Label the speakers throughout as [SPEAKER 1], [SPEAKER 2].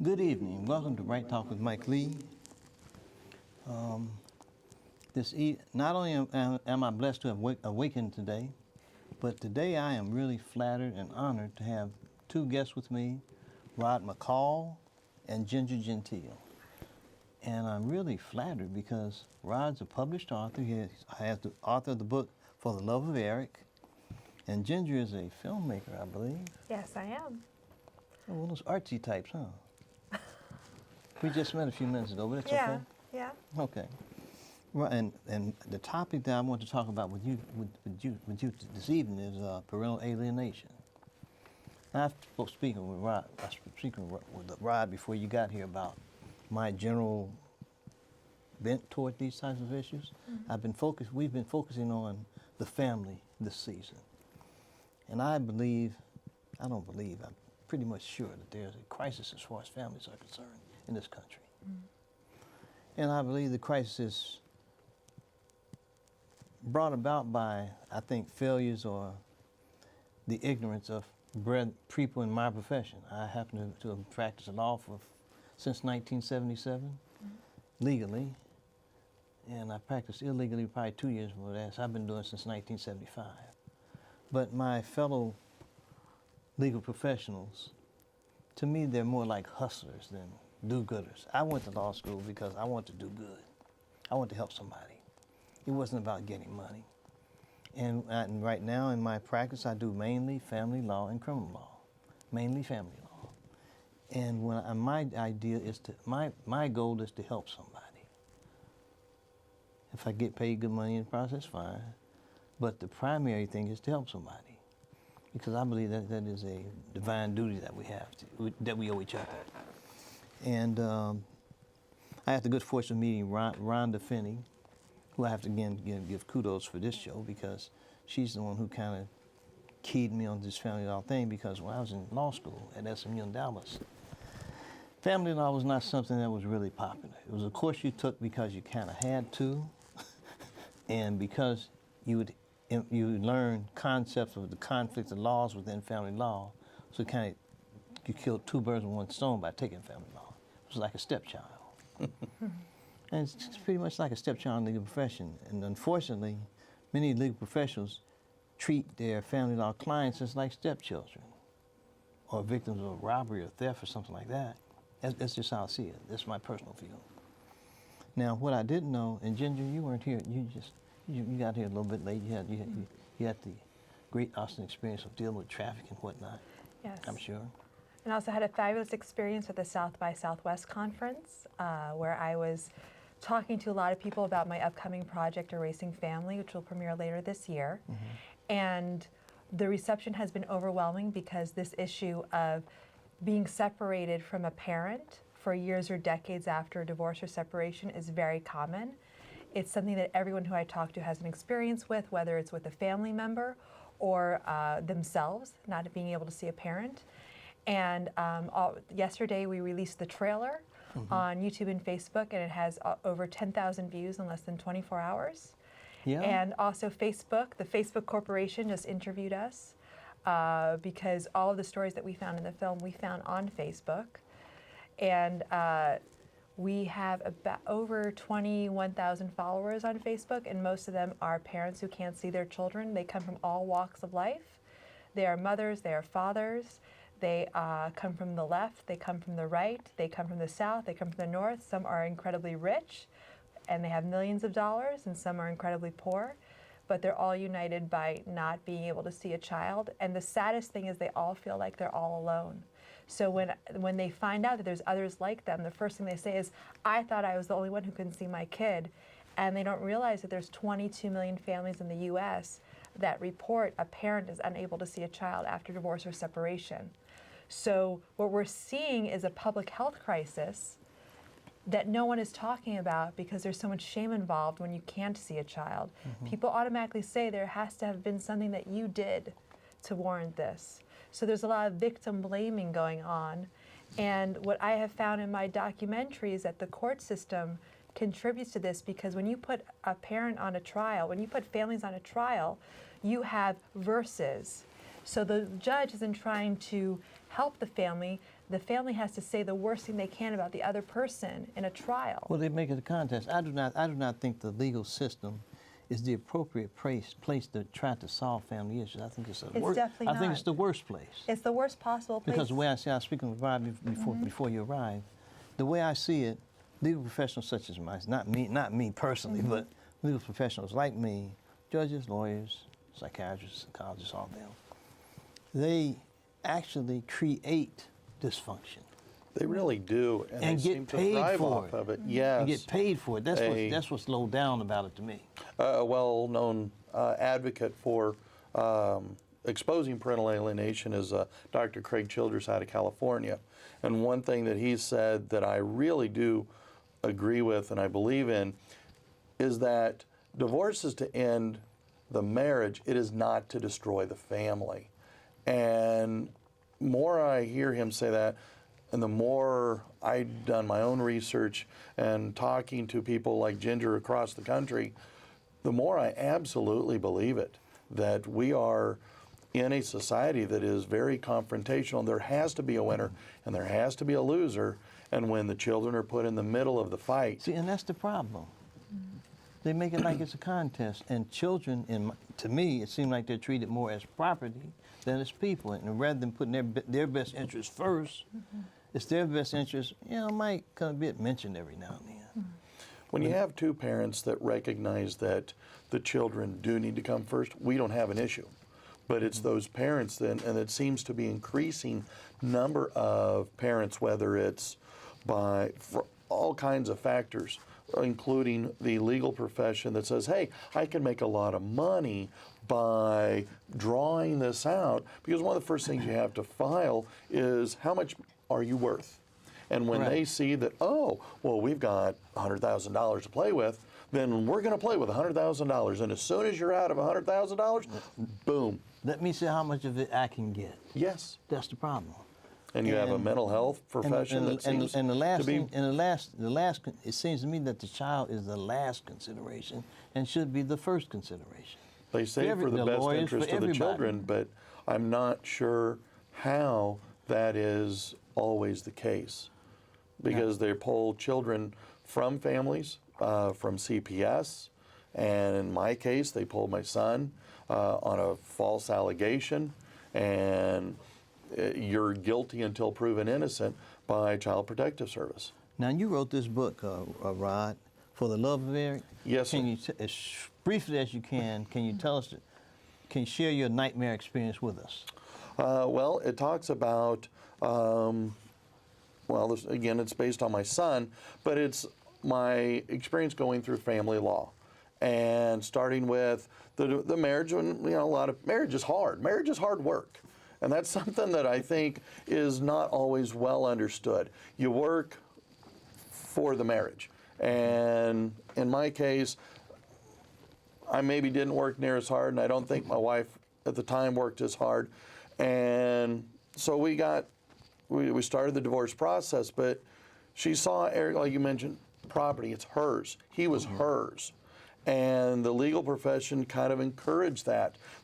[SPEAKER 1] Good evening. Welcome to Right Talk with Mike Lee. Not only am I blessed to have awakened today, but today I am really flattered and honored to have two guests with me, Rod McCall and Ginger Gentile. And I'm really flattered because Rod's a published author. He has the author of the book For the Love of Eric. And Ginger is a filmmaker, I believe.
[SPEAKER 2] Yes, I am.
[SPEAKER 1] Oh, one of those artsy types, huh? We just met a few minutes ago, but it's okay?
[SPEAKER 2] Yeah.
[SPEAKER 1] Okay. Well, and the topic that I want to talk about with you this evening is parental alienation. Now, I was speaking with Rod before you got here about my general bent toward these types of issues. Mm-hmm. We've been focusing on the family this season. And I'm pretty much sure that there's a crisis as far as families are concerned in this country. Mm-hmm. And I believe the crisis is brought about by, I think, failures or the ignorance of people in my profession. I happen to have practiced law since 1977, legally, and I practiced illegally probably 2 years before that, so I've been doing it since 1975. But my fellow legal professionals, to me, they're more like hustlers than do-gooders. I went to law school because I wanted to do good. I wanted to help somebody. It wasn't about getting money. And right now in my practice, I do mainly family law and criminal law, mainly family law. And my idea is my goal is to help somebody. If I get paid good money in the process, fine. But the primary thing is to help somebody, because I believe that is a divine duty that we have that we owe each other. And I had the good fortune of meeting Rhonda Finney, who I have to again give kudos for this show, because she's the one who kind of keyed me on this family law thing, because when I was in law school at SMU in Dallas, family law was not something that was really popular. It was a course you took because you kind of had to, and because you learn concepts of the conflicts of laws within family law, so you killed two birds with one stone by taking family law. It was like a stepchild. And it's pretty much like a stepchild in the legal profession. And unfortunately, many legal professionals treat their family law clients as like stepchildren or victims of robbery or theft or something like that. That's just how I see it. That's my personal view. Now, what I didn't know, and Ginger, you weren't here. You got here a little bit late. You had the great Austin experience of dealing with traffic and whatnot.
[SPEAKER 2] Yes.
[SPEAKER 1] I'm sure.
[SPEAKER 2] And also had a fabulous experience at the South by Southwest conference, where I was talking to a lot of people about my upcoming project, Erasing Family, which will premiere later this year. And the reception has been overwhelming, because this issue of being separated from a parent for years or decades after a divorce or separation is very common. It's something that everyone who I talk to has an experience with, whether it's with a family member or themselves, not being able to see a parent. And yesterday we released the trailer on YouTube and Facebook, and it has over 10,000 views in less than 24 hours.
[SPEAKER 1] Yeah.
[SPEAKER 2] And also Facebook, the Facebook Corporation just interviewed us, because all of the stories that we found in the film we found on Facebook. And we have about over 21,000 followers on Facebook, and most of them are parents who can't see their children. They come from all walks of life. They are mothers, they are fathers. They come from the left, they come from the right, they come from the south, they come from the north. Some are incredibly rich and they have millions of dollars, and some are incredibly poor, but they're all united by not being able to see a child. And the saddest thing is they all feel like they're all alone. So when they find out that there's others like them, the first thing they say is, I thought I was the only one who couldn't see my kid. And they don't realize that there's 22 million families in the US that report a parent is unable to see a child after divorce or separation. So what we're seeing is a public health crisis that no one is talking about, because there's so much shame involved when you can't see a child. People automatically say there has to have been something that you did to warrant this. So there's a lot of victim blaming going on. And what I have found in my documentary is that the court system contributes to this, because when you put a parent on a trial, when you put families on a trial, you have verses. So the judge isn't trying to help the family. The family has to say the worst thing they can about the other person in a trial.
[SPEAKER 1] Well, they make it a contest. I do not think the legal system is the appropriate place to try to solve family issues. I think it's
[SPEAKER 2] definitely not.
[SPEAKER 1] I think it's the worst place.
[SPEAKER 2] It's the worst possible place.
[SPEAKER 1] Because the way I see, I was speaking with Rob before you arrived, the way I see it, legal professionals such as mine, not me personally, but legal professionals like me, judges, lawyers, psychiatrists, psychologists, all them, they actually create dysfunction.
[SPEAKER 3] They really do, and they
[SPEAKER 1] get
[SPEAKER 3] seem to
[SPEAKER 1] paid
[SPEAKER 3] thrive
[SPEAKER 1] for
[SPEAKER 3] off
[SPEAKER 1] it.
[SPEAKER 3] of it. Yes.
[SPEAKER 1] And get paid for it. That's what's low down about it to me.
[SPEAKER 3] A well-known advocate for exposing parental alienation is Dr. Craig Childress out of California. And one thing that he said that I really do agree with and I believe in is that divorce is to end the marriage. It is not to destroy the family. And more I hear him say that, and the more I've done my own research and talking to people like Ginger across the country, the more I absolutely believe it, that we are in a society that is very confrontational. There has to be a winner and there has to be a loser. And when the children are put in the middle of the fight.
[SPEAKER 1] See, and that's the problem. They make it like it's a contest, and children, to me, it seems like they're treated more as property than as people. And rather than putting their best interest first, it's their best interest, might kind of be mentioned every now and then.
[SPEAKER 3] When you have two parents that recognize that the children do need to come first, we don't have an issue. But it's those parents then, and it seems to be increasing number of parents, whether it's for all kinds of factors, including the legal profession that says, hey, I can make a lot of money by drawing this out, because one of the first things you have to file is how much are you worth? And when they see that, oh, well, we've got $100,000 to play with, then we're going to play with $100,000. And as soon as you're out of $100,000, boom.
[SPEAKER 1] Let me see how much of it I can get.
[SPEAKER 3] Yes.
[SPEAKER 1] That's the problem.
[SPEAKER 3] And you have a mental health profession that seems
[SPEAKER 1] and the last
[SPEAKER 3] to be...
[SPEAKER 1] thing, it seems to me that the child is the last consideration and should be the first consideration.
[SPEAKER 3] They say for the best interest of the children, but I'm not sure how that is always the case, because they pull children from families, from CPS, and in my case, they pulled my son on a false allegation, and you're guilty until proven innocent by Child Protective Service.
[SPEAKER 1] Now, you wrote this book, Rod, For the Love of Eric.
[SPEAKER 3] Yes,
[SPEAKER 1] Can you, as briefly as you can you tell us, can you share your nightmare experience with us?
[SPEAKER 3] Well, it talks about, again, it's based on my son, but it's my experience going through family law. And starting with the marriage, and a lot of marriage is hard. Marriage is hard work. And that's something that I think is not always well understood. You work for the marriage. And in my case, I maybe didn't work near as hard, and I don't think my wife at the time worked as hard. And so we started the divorce process, but she saw Eric, like you mentioned, property, it's hers. He was hers. And the legal profession kind of encouraged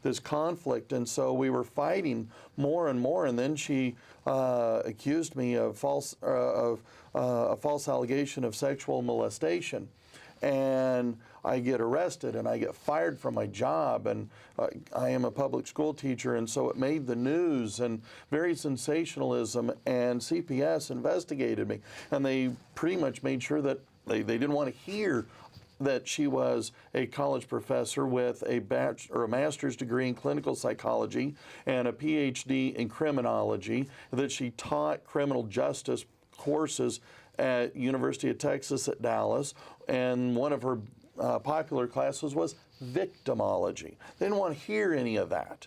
[SPEAKER 3] this conflict. And so we were fighting more and more. And then she accused me of a false allegation of sexual molestation. And I get arrested and I get fired from my job. And I am a public school teacher. And so it made the news and very sensationalism. And CPS investigated me. And they pretty much made sure that they didn't want to hear that she was a college professor with a master's degree in clinical psychology and a PhD in criminology, that she taught criminal justice courses at University of Texas at Dallas, and one of her popular classes was victimology. They didn't want to hear any of that.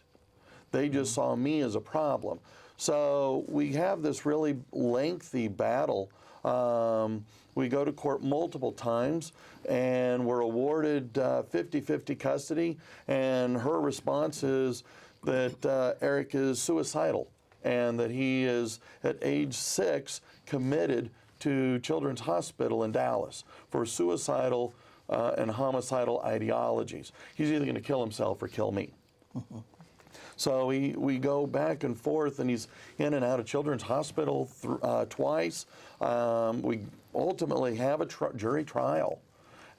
[SPEAKER 3] They just saw me as a problem. So we have this really lengthy battle. We go to court multiple times, and we're awarded 50-50 custody, and her response is that Eric is suicidal and that he is, at age 6, committed to Children's Hospital in Dallas for suicidal and homicidal ideologies. He's either going to kill himself or kill me. So we go back and forth, and he's in and out of Children's Hospital twice. We ultimately have a jury trial,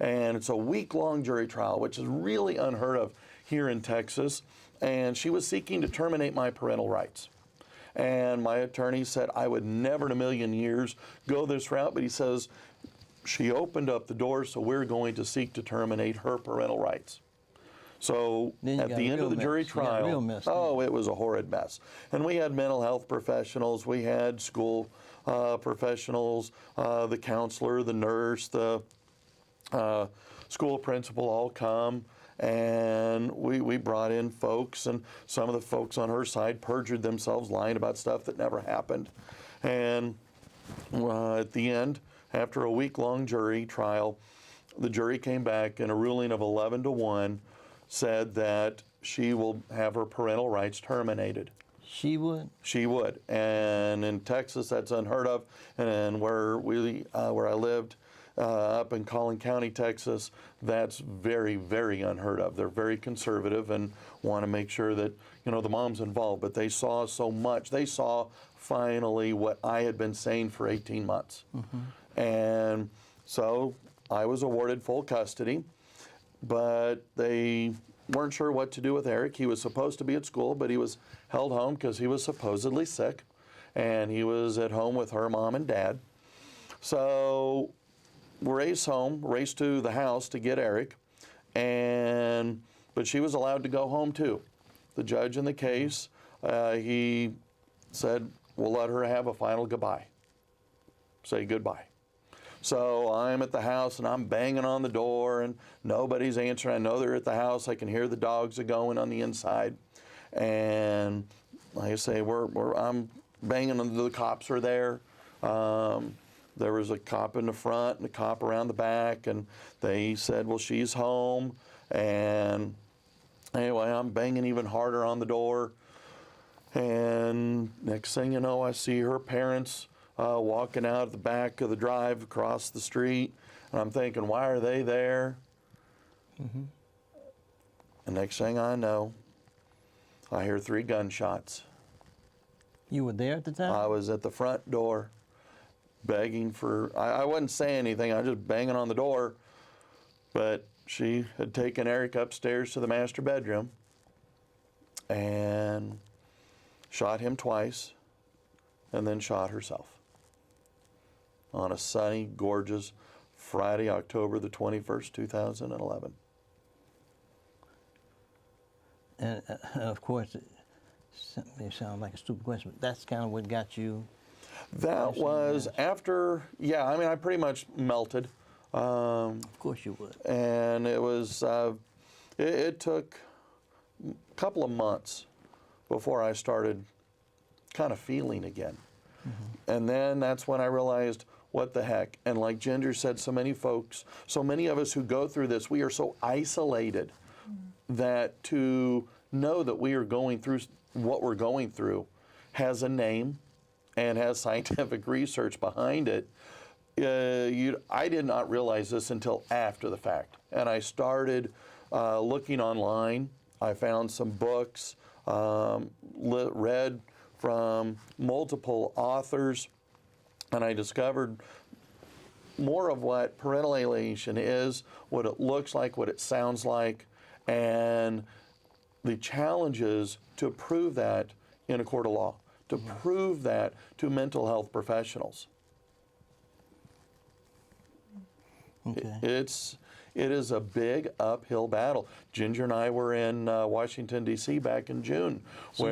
[SPEAKER 3] and it's a week-long jury trial, which is really unheard of here in Texas. And she was seeking to terminate my parental rights. And my attorney said I would never in a million years go this route, but he says she opened up the door, so we're going to seek to terminate her parental rights. So at the end of the jury trial, it was a horrid mess. And we had mental health professionals, we had school professionals, the counselor, the nurse, the school principal all come. And we brought in folks, and some of the folks on her side perjured themselves, lying about stuff that never happened. And at the end, after a week-long jury trial, the jury came back, and a ruling of 11-1 said that she will have her parental rights terminated.
[SPEAKER 1] She would?
[SPEAKER 3] She would. And in Texas, that's unheard of. And where I lived, up in Collin County, Texas, that's very, very unheard of. They're very conservative and want to make sure that, the mom's involved. But they saw so much. They saw finally what I had been saying for 18 months. And so I was awarded full custody, but they weren't sure what to do with Eric. He was supposed to be at school, but he was held home because he was supposedly sick, and he was at home with her mom and dad. So we raced to the house to get Eric, but she was allowed to go home too. The judge in the case, he said, we'll let her have a final goodbye. Say goodbye. So I'm at the house and I'm banging on the door and nobody's answering. I know they're at the house. I can hear the dogs are going on the inside. And like I say, I'm banging on the cops are there. There was a cop in the front and a cop around the back, and they said, well, she's home. And anyway, I'm banging even harder on the door. And next thing you know, I see her parents walking out of the back of the drive across the street. And I'm thinking, why are they there? The next thing I know, I hear 3 gunshots.
[SPEAKER 1] You were there at the time?
[SPEAKER 3] I was at the front door begging for, I wasn't saying anything, I was just banging on the door. But she had taken Eric upstairs to the master bedroom and shot him twice and then shot herself on a sunny, gorgeous Friday, October the 21st, 2011.
[SPEAKER 1] And of course, it may sound like a stupid question, but that's kind of what got you.
[SPEAKER 3] That was after, I pretty much melted.
[SPEAKER 1] Of course you would.
[SPEAKER 3] And it was, it took a couple of months before I started kind of feeling again. And then that's when I realized, what the heck? And like Ginger said, so many of us who go through this, we are so isolated that to know that we are going through what we're going through has a name and has scientific research behind it. I did not realize this until after the fact. And I started looking online. I found some books, read from multiple authors, and I discovered more of what parental alienation is, what it looks like, what it sounds like, and the challenges to prove that in a court of law, to prove that to mental health professionals.
[SPEAKER 1] Okay.
[SPEAKER 3] It is a big uphill battle. Ginger and I were in Washington, D.C. back in June.
[SPEAKER 1] So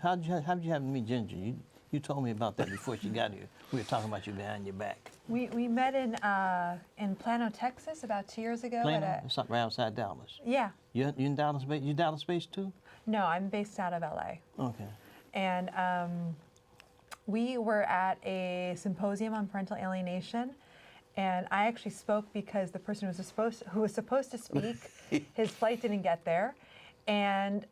[SPEAKER 1] how did you happen to meet Ginger? You told me about that before she got here. We were talking about you behind your back.
[SPEAKER 2] We met in Plano, Texas, about 2 years ago.
[SPEAKER 1] Plano? It's right outside Dallas.
[SPEAKER 2] Yeah.
[SPEAKER 1] You in Dallas? You Dallas-based too?
[SPEAKER 2] No, I'm based out of L.A.
[SPEAKER 1] Okay.
[SPEAKER 2] And we were at a symposium on parental alienation, and I actually spoke because the person who was supposed to speak, his flight didn't get there. And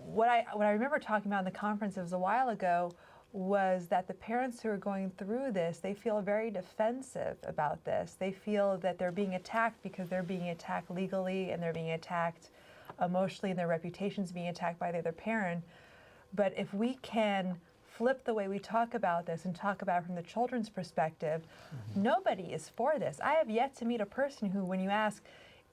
[SPEAKER 2] what I remember talking about in the conference, it was a while ago, was that the parents who are going through this, they feel very defensive about this. They feel that they're being attacked because they're being attacked legally and they're being attacked emotionally and their reputation's being attacked by the other parent. But if we can flip the way we talk about this and talk about it from the children's perspective, nobody is for this. I have yet to meet a person who, when you ask,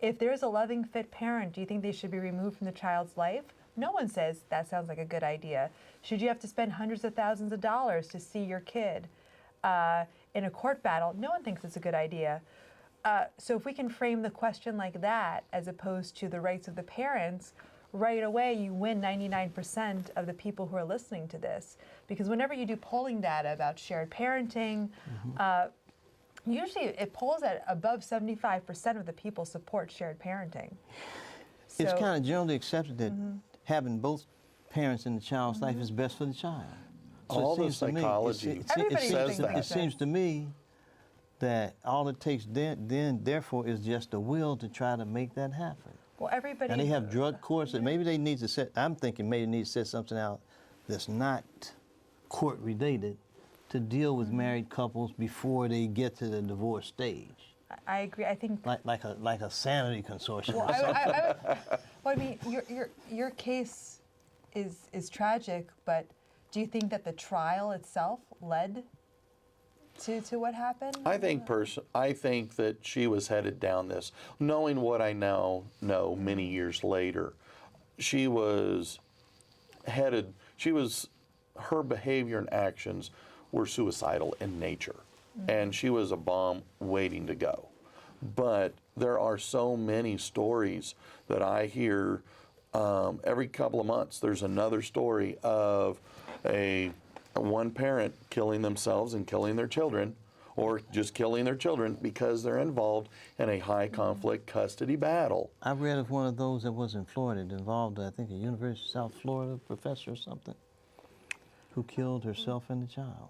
[SPEAKER 2] if there's a loving, fit parent, do you think they should be removed from the child's life? No one says that sounds like a good idea. Should you have to spend hundreds of thousands of dollars to see your kid in a court battle? No one thinks it's a good idea. So if we can frame the question like that, as opposed to the rights of the parents, right away you win 99% of the people who are listening to this. Because whenever you do polling data about shared parenting, usually it polls at above 75% of the people support shared parenting. So,
[SPEAKER 1] it's kind of generally accepted that having both parents in the child's life is best for the child. So
[SPEAKER 3] all the psychology says that.
[SPEAKER 1] It seems to me that all it takes therefore is just the will to try to make that happen.
[SPEAKER 2] Well, everybody.
[SPEAKER 1] And they have drug courts that maybe they need to set. I'm thinking maybe they need to set something out that's not court related to deal with married couples before they get to the divorce stage.
[SPEAKER 2] I agree. I think
[SPEAKER 1] Like a sanity consortium.
[SPEAKER 2] Well,
[SPEAKER 1] or something.
[SPEAKER 2] I mean, your case is tragic, but do you think that the trial itself led to what happened?
[SPEAKER 3] I think that she was headed down this, knowing what I now know many years later. She was headed. Her behavior and actions were suicidal in nature, and she was a bomb waiting to go. But there are so many stories that I hear every couple of months. There's another story of one parent killing themselves and killing their children, or just killing their children because they're involved in a high conflict custody battle.
[SPEAKER 1] I read of one of those that was in Florida. It involved, I think, a University of South Florida professor or something who killed herself and the child.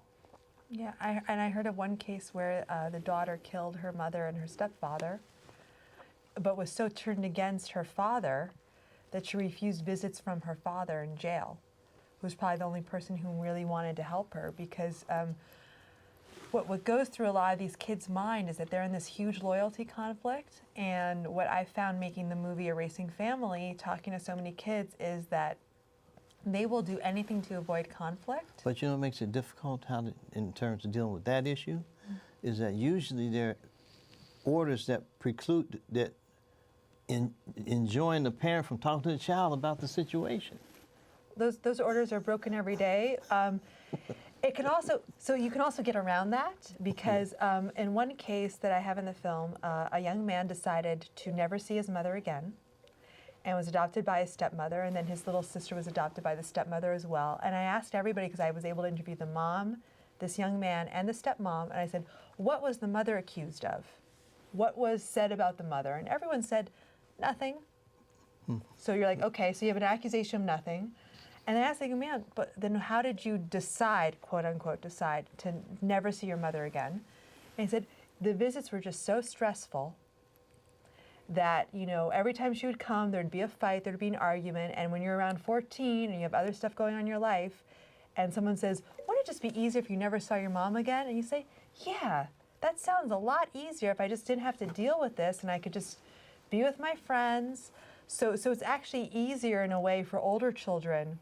[SPEAKER 2] Yeah, I heard of one case where the daughter killed her mother and her stepfather, but was so turned against her father that she refused visits from her father in jail, who was probably the only person who really wanted to help her, because what goes through a lot of these kids' mind is that they're in this huge loyalty conflict, and what I found making the movie Erasing Family, talking to so many kids, is that they will do anything to avoid conflict.
[SPEAKER 1] But you know what makes it difficult in terms of dealing with that issue is that usually there are orders that preclude that enjoin the parent from talking to the child about the situation.
[SPEAKER 2] Those orders are broken every day. It can also, so you can also get around that because in one case that I have in the film, a young man decided to never see his mother again and was adopted by his stepmother, and then his little sister was adopted by the stepmother as well. And I asked everybody, because I was able to interview the mom, this young man, and the stepmom, and I said, what was the mother accused of? What was said about the mother? And everyone said, nothing. So you're like, okay, so you have an accusation of nothing. And I asked the young man, but then how did you decide, quote unquote, decide to never see your mother again? And he said, the visits were just so stressful that, you know, every time she would come, there'd be a fight, there'd be an argument, and when you're around 14 and you have other stuff going on in your life, and someone says, wouldn't it just be easier if you never saw your mom again? And you say, yeah, that sounds a lot easier if I just didn't have to deal with this and I could just be with my friends. So it's actually easier in a way for older children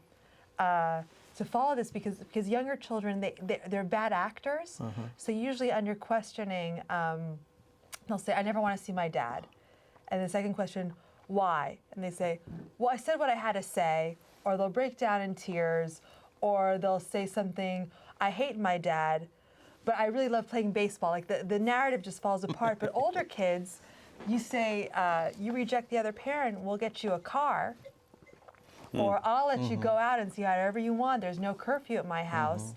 [SPEAKER 2] to follow this because younger children, they're bad actors. So usually under questioning, they'll say, I never want to see my dad. And the second question, why? And they say, well, I said what I had to say, or they'll break down in tears, or they'll say something, I hate my dad, but I really love playing baseball. Like the narrative just falls apart. But older kids, you say, you reject the other parent, we'll get you a car, or I'll let you go out and see however you want. There's no curfew at my house.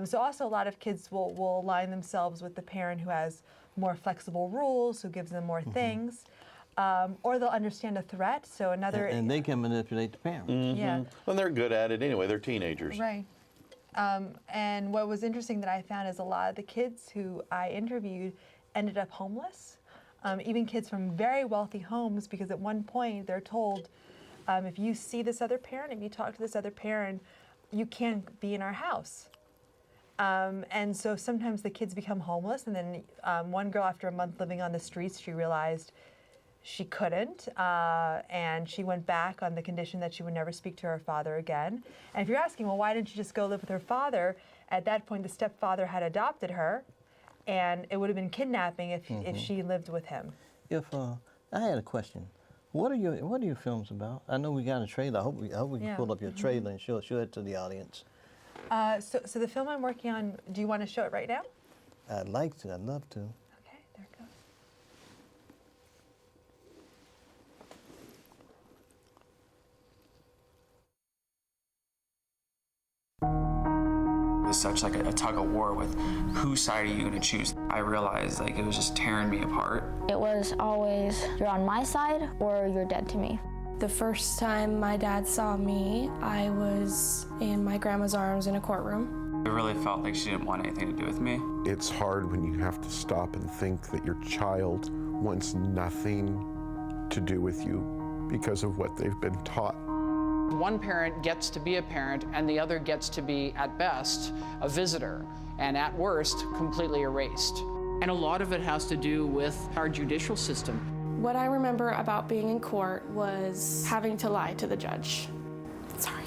[SPEAKER 2] So also a lot of kids will align themselves with the parent who has more flexible rules, who gives them more things. Or they'll understand a threat. So another
[SPEAKER 1] and they can manipulate the parent.
[SPEAKER 2] Yeah.
[SPEAKER 3] And they're good at it anyway. They're teenagers.
[SPEAKER 2] Right. And what was interesting that I found is a lot of the kids who I interviewed ended up homeless. Even kids from very wealthy homes, because at one point they're told, if you see this other parent, if you talk to this other parent, you can't be in our house. And so sometimes the kids become homeless, and then one girl, after a month living on the streets, she realized she couldn't, and she went back on the condition that she would never speak to her father again. And if you're asking, well, why didn't she just go live with her father? At that point, the stepfather had adopted her, and it would have been kidnapping if she lived with him.
[SPEAKER 1] If I had a question, what are your films about? I know we got a trailer. I hope we can pull up your trailer and show it to the audience.
[SPEAKER 2] So the film I'm working on, do you want to show it right now?
[SPEAKER 1] I'd like to. I'd love to.
[SPEAKER 2] Okay, there it goes.
[SPEAKER 4] It was such like a tug of war with whose side are you going to choose. I realized like it was just tearing me apart.
[SPEAKER 5] It was always, you're on my side or you're dead to me.
[SPEAKER 6] The first time my dad saw me, I was in my grandma's arms in a courtroom.
[SPEAKER 4] It really felt like she didn't want anything to do with me.
[SPEAKER 7] It's hard when you have to stop and think that your child wants nothing to do with you because of what they've been taught.
[SPEAKER 8] One parent gets to be a parent and the other gets to be, at best, a visitor, and at worst, completely erased. And a lot of it has to do with our judicial system.
[SPEAKER 6] What I remember about being in court was having to lie to the judge. Sorry.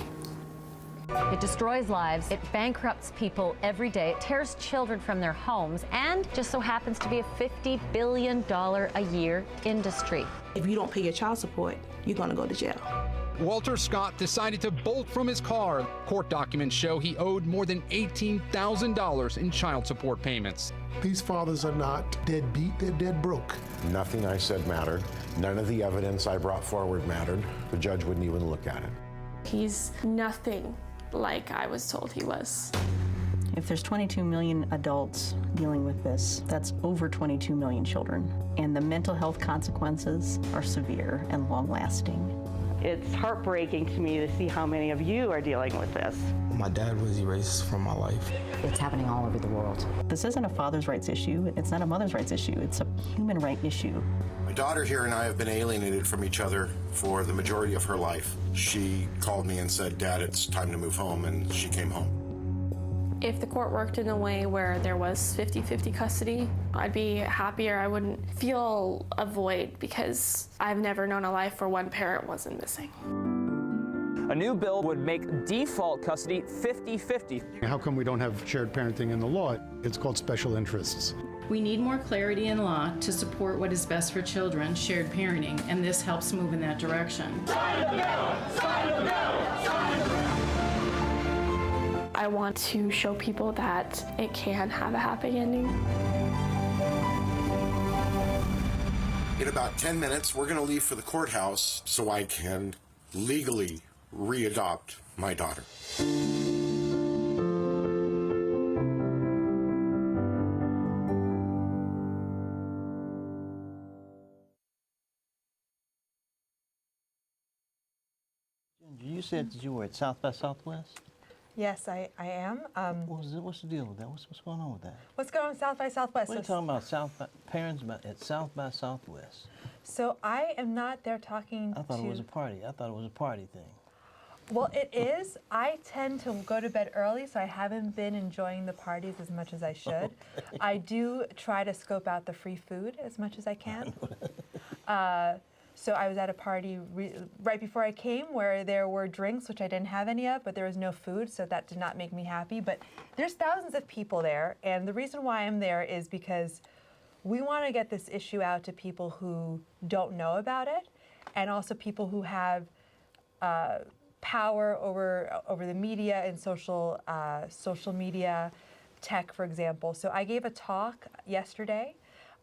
[SPEAKER 9] It destroys lives, it bankrupts people every day, it tears children from their homes, and just so happens to be a $50 billion a year industry.
[SPEAKER 10] If you don't pay your child support, you're gonna go to jail.
[SPEAKER 11] Walter Scott decided to bolt from his car. Court documents show he owed more than $18,000 in child support payments.
[SPEAKER 12] These fathers are not deadbeat, they're dead broke.
[SPEAKER 7] Nothing I said mattered. None of the evidence I brought forward mattered. The judge wouldn't even look at it.
[SPEAKER 6] He's nothing like I was told he was.
[SPEAKER 13] If there's 22 million adults dealing with this, that's over 22 million children. And the mental health consequences are severe and long-lasting.
[SPEAKER 14] It's heartbreaking to me to see how many of you are dealing with this.
[SPEAKER 15] My dad was erased from my life.
[SPEAKER 13] It's happening all over the world. This isn't a father's rights issue. It's not a mother's rights issue. It's a human right issue.
[SPEAKER 7] My daughter here and I have been alienated from each other for the majority of her life. She called me and said, "Dad, it's time to move home," and she came home.
[SPEAKER 6] If the court worked in a way where there was 50-50 custody, I'd be happier. I wouldn't feel a void because I've never known a life where one parent wasn't missing.
[SPEAKER 16] A new bill would make default custody 50-50.
[SPEAKER 17] How come we don't have shared parenting in the law? It's called special interests.
[SPEAKER 18] We need more clarity in law to support what is best for children, shared parenting, and this helps move in that direction.
[SPEAKER 6] Sign the bill! Sign the bill! Sign the bill! I want to show people that it can have a happy ending.
[SPEAKER 7] In about 10 minutes, we're going to leave for the courthouse so I can legally re-adopt my daughter.
[SPEAKER 1] You said that you were at South by Southwest?
[SPEAKER 2] Yes, I am.
[SPEAKER 1] What's the deal with that? What's going on with that?
[SPEAKER 2] What's going on with South by Southwest?
[SPEAKER 1] What are you talking about? Parents at South by Southwest.
[SPEAKER 2] So I am not there talking
[SPEAKER 1] I thought it was a party. I thought it was a party thing.
[SPEAKER 2] Well, it is. I tend to go to bed early, so I haven't been enjoying the parties as much as I should. I do try to scope out the free food as much as I can. So I was at a party right before I came where there were drinks, which I didn't have any of, but there was no food, so that did not make me happy. But there's thousands of people there, and the reason why I'm there is because we want to get this issue out to people who don't know about it, and also people who have power over the media and social media, tech, for example. So I gave a talk yesterday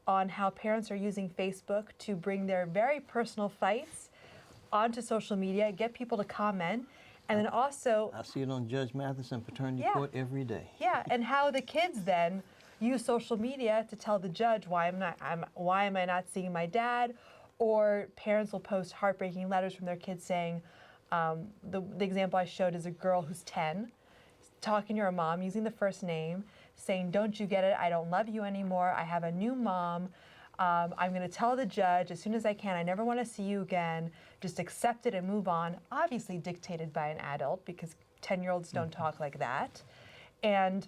[SPEAKER 2] on how parents are using Facebook to bring their very personal fights onto social media, get people to comment, and then also...
[SPEAKER 1] I see it on Judge Matheson paternity court every day.
[SPEAKER 2] Yeah, and how the kids then use social media to tell the judge why am I not seeing my dad, or parents will post heartbreaking letters from their kids saying, the example I showed is a girl who's 10, talking to her mom, using the first name, saying, "Don't you get it? I don't love you anymore. I have a new mom. I'm going to tell the judge as soon as I can. I never want to see you again. Just accept it and move on." Obviously dictated by an adult because 10-year-olds don't talk like that. And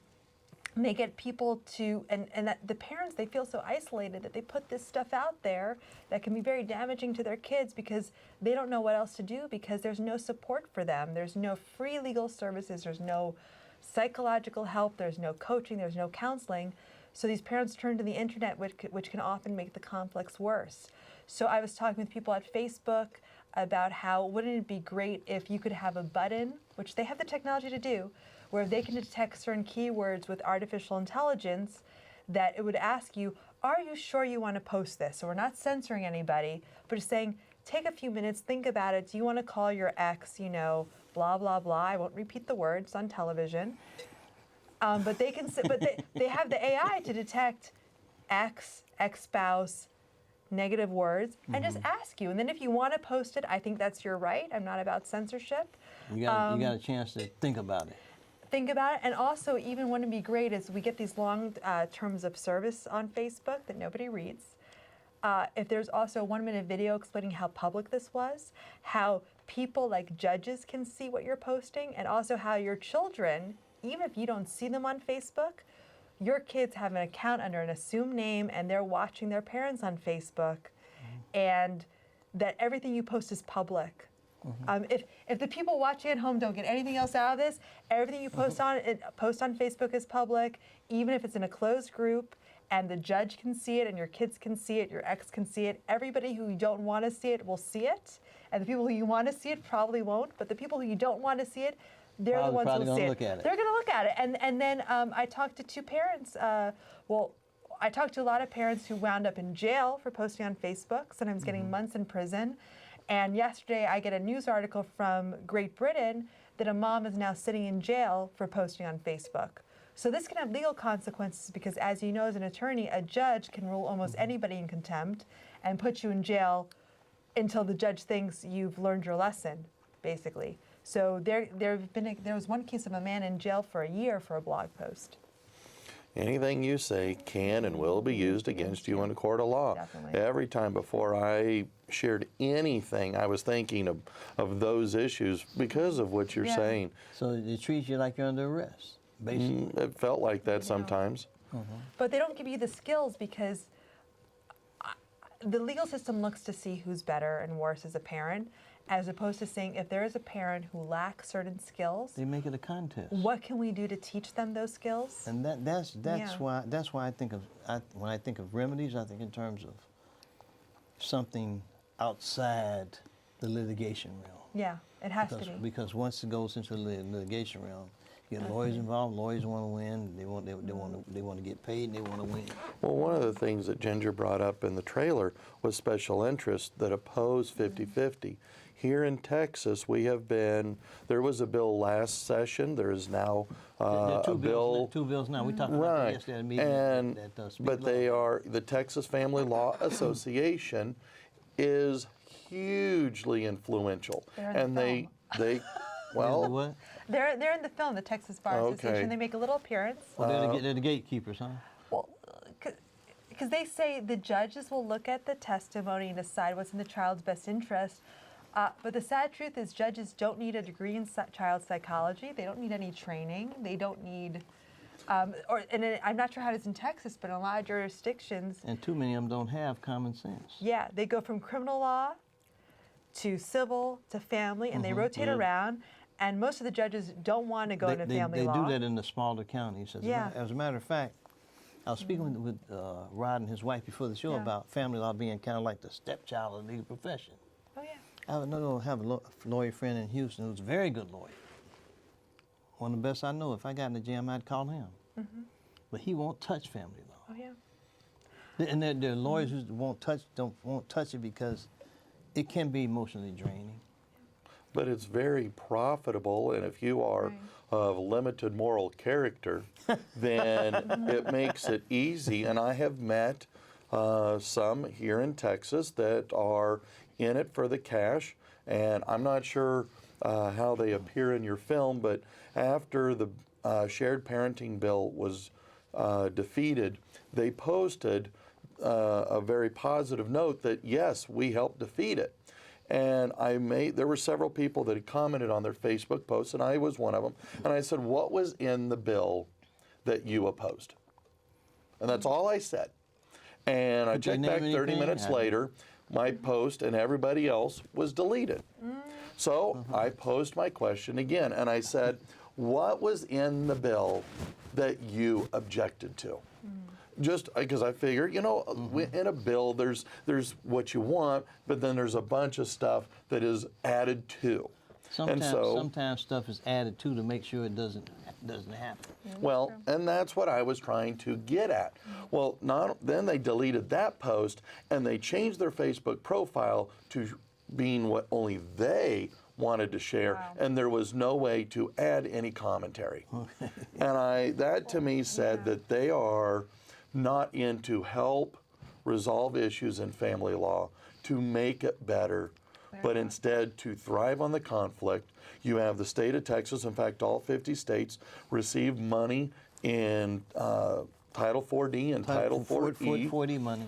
[SPEAKER 2] they get people to, and that the parents, they feel so isolated that they put this stuff out there that can be very damaging to their kids because they don't know what else to do because there's no support for them. There's no free legal services. There's no psychological help, there's no coaching, there's no counseling. So these parents turn to the internet, which can often make the conflicts worse. So I was talking with people at Facebook about how wouldn't it be great if you could have a button, which they have the technology to do, where they can detect certain keywords with artificial intelligence that it would ask you, are you sure you want to post this? So we're not censoring anybody, but just saying, take a few minutes, think about it. Do you want to call your ex, blah, blah, blah. I won't repeat the words on television. But they can, they have the AI to detect ex-spouse, negative words, and just ask you. And then if you want to post it, I think that's your right. I'm not about censorship.
[SPEAKER 1] You got a chance to think about it.
[SPEAKER 2] Think about it. And also, even wouldn't it be great is we get these long terms of service on Facebook that nobody reads. If there's also a 1-minute video explaining how public this was, how people like judges can see what you're posting, and also how your children, even if you don't see them on Facebook, your kids have an account under an assumed name and they're watching their parents on Facebook, and that everything you post is public. If the people watching at home don't get anything else out of this, everything you post on Facebook is public, even if it's in a closed group, and the judge can see it, and your kids can see it, your ex can see it. Everybody who you don't want to see it will see it, and the people who you want to see it probably won't. But the people who you don't want to see it, they're the ones who will see it. They're going to look at it. And then I talked to two parents. I talked to a lot of parents who wound up in jail for posting on Facebook, sometimes getting months in prison. And yesterday I get a news article from Great Britain that a mom is now sitting in jail for posting on Facebook. So this can have legal consequences because, as you know, as an attorney, a judge can rule almost anybody in contempt and put you in jail until the judge thinks you've learned your lesson, basically. So there was one case of a man in jail for a year for a blog post.
[SPEAKER 3] Anything you say can and will be used against you in a court of law.
[SPEAKER 2] Definitely.
[SPEAKER 3] Every time before I shared anything, I was thinking of those issues because of what you're saying.
[SPEAKER 1] So they treat you like you're under arrest, basically.
[SPEAKER 3] It felt like that sometimes.
[SPEAKER 2] But they don't give you the skills because the legal system looks to see who's better and worse as a parent, as opposed to saying if there is a parent who lacks certain skills,
[SPEAKER 1] they make it a contest.
[SPEAKER 2] What can we do to teach them those skills?
[SPEAKER 1] And that's why I think of when I think of remedies, I think in terms of something outside the litigation realm.
[SPEAKER 2] Yeah, it has to be.
[SPEAKER 1] Because once it goes into the litigation realm, you get lawyers involved. Lawyers want to win. They want to get paid, and they want to win.
[SPEAKER 3] Well, one of the things that Ginger brought up in the trailer was special interests that oppose 50-50. Here in Texas, there was a bill last session. There is now a bill.
[SPEAKER 1] Two bills now. We talked about that yesterday at a meeting.
[SPEAKER 3] But the Texas Family Law Association is hugely influential.
[SPEAKER 2] They're in the film, the Texas Bar Association. They make a little appearance.
[SPEAKER 1] Well, they're the gatekeepers, huh?
[SPEAKER 2] Well, because they say the judges will look at the testimony and decide what's in the child's best interest. But the sad truth is judges don't need a degree in child psychology. They don't need any training. They don't need, I'm not sure how it is in Texas, but in a lot of jurisdictions.
[SPEAKER 1] And too many of them don't have common sense.
[SPEAKER 2] Yeah, they go from criminal law to civil to family, and they rotate around. And most of the judges don't want to go into family law.
[SPEAKER 1] They do that in the smaller counties. As a matter of fact, I was speaking with Rod and his wife before the show about family law being kind of like the stepchild of the legal profession.
[SPEAKER 2] Oh, yeah.
[SPEAKER 1] I have a lawyer friend in Houston who's a very good lawyer. One of the best I know. If I got in the jam, I'd call him. But he won't touch family law.
[SPEAKER 2] Oh, yeah.
[SPEAKER 1] And there are lawyers who won't touch it because it can be emotionally draining.
[SPEAKER 3] But it's very profitable, and if you are of limited moral character, then it makes it easy. And I have met some here in Texas that are in it for the cash, and I'm not sure how they appear in your film, but after the shared parenting bill was defeated, they posted a very positive note that, yes, we helped defeat it. And there were several people that had commented on their Facebook posts, and I was one of them. And I said, what was in the bill that you opposed? And that's all I said. And I checked back 30 minutes later, my post and everybody else was deleted. So I posed my question again, and I said, what was in the bill that you objected to? Just because I figured, in a bill, there's what you want, but then there's a bunch of stuff that is added to.
[SPEAKER 1] Sometimes stuff is added to make sure it doesn't happen.
[SPEAKER 3] Well, and that's what I was trying to get at. Well, then they deleted that post, and they changed their Facebook profile to being what only they wanted to share, and there was no way to add any commentary. And that to me said that they are not in to help resolve issues in family law, to make it better, but instead to thrive on the conflict. You have the state of Texas, in fact, all 50 states receive money in Title 4D and Title 4E,
[SPEAKER 1] 4D money,